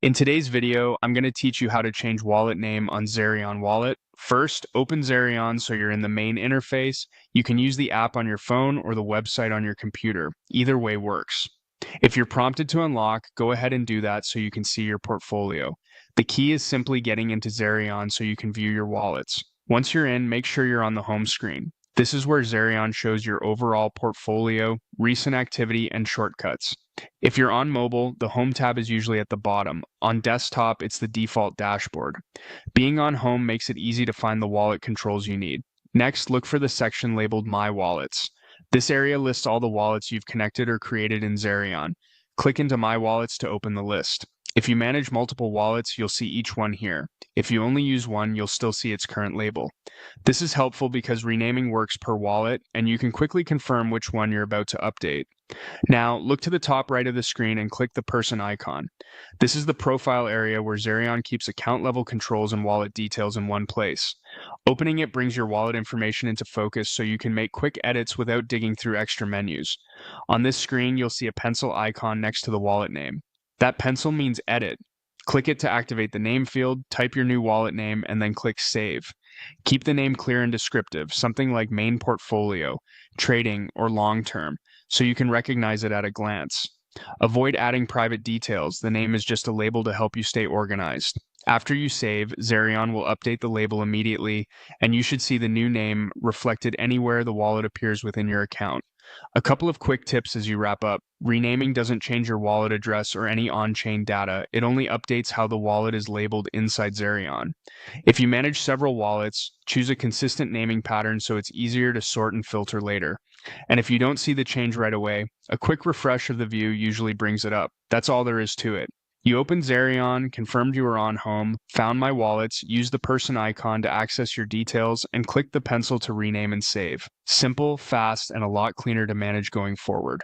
In today's video, I'm going to teach you how to change wallet name on Zerion Wallet. First, open Zerion so you're in the main interface. You can use the app on your phone or the website on your computer. Either way works. If you're prompted to unlock, go ahead and do that so you can see your portfolio. The key is simply getting into Zerion so you can view your wallets. Once you're in, make sure you're on the home screen. This is where Zerion shows your overall portfolio, recent activity, and shortcuts. If you're on mobile, the Home tab is usually at the bottom. On desktop, it's the default dashboard. Being on Home makes it easy to find the wallet controls you need. Next, look for the section labeled My Wallets. This area lists all the wallets you've connected or created in Zerion. Click into My Wallets to open the list. If you manage multiple wallets, you'll see each one here. If you only use one, you'll still see its current label. This is helpful because renaming works per wallet, and you can quickly confirm which one you're about to update. Now, look to the top right of the screen and click the person icon. This is the profile area where Zerion keeps account-level controls and wallet details in one place. Opening it brings your wallet information into focus so you can make quick edits without digging through extra menus. On this screen, you'll see a pencil icon next to the wallet name. That pencil means edit. Click it to activate the name field, type your new wallet name, and then click Save. Keep the name clear and descriptive, something like Main Portfolio, Trading, or Long Term, so you can recognize it at a glance. Avoid adding private details. The name is just a label to help you stay organized. After you save, Zerion will update the label immediately, and you should see the new name reflected anywhere the wallet appears within your account. A couple of quick tips as you wrap up. Renaming doesn't change your wallet address or any on-chain data. It only updates how the wallet is labeled inside Zerion. If you manage several wallets, choose a consistent naming pattern so it's easier to sort and filter later. And if you don't see the change right away, a quick refresh of the view usually brings it up. That's all there is to it. You opened Zerion, confirmed you were on home, found My Wallets, used the person icon to access your details, and clicked the pencil to rename and save. Simple, fast, and a lot cleaner to manage going forward.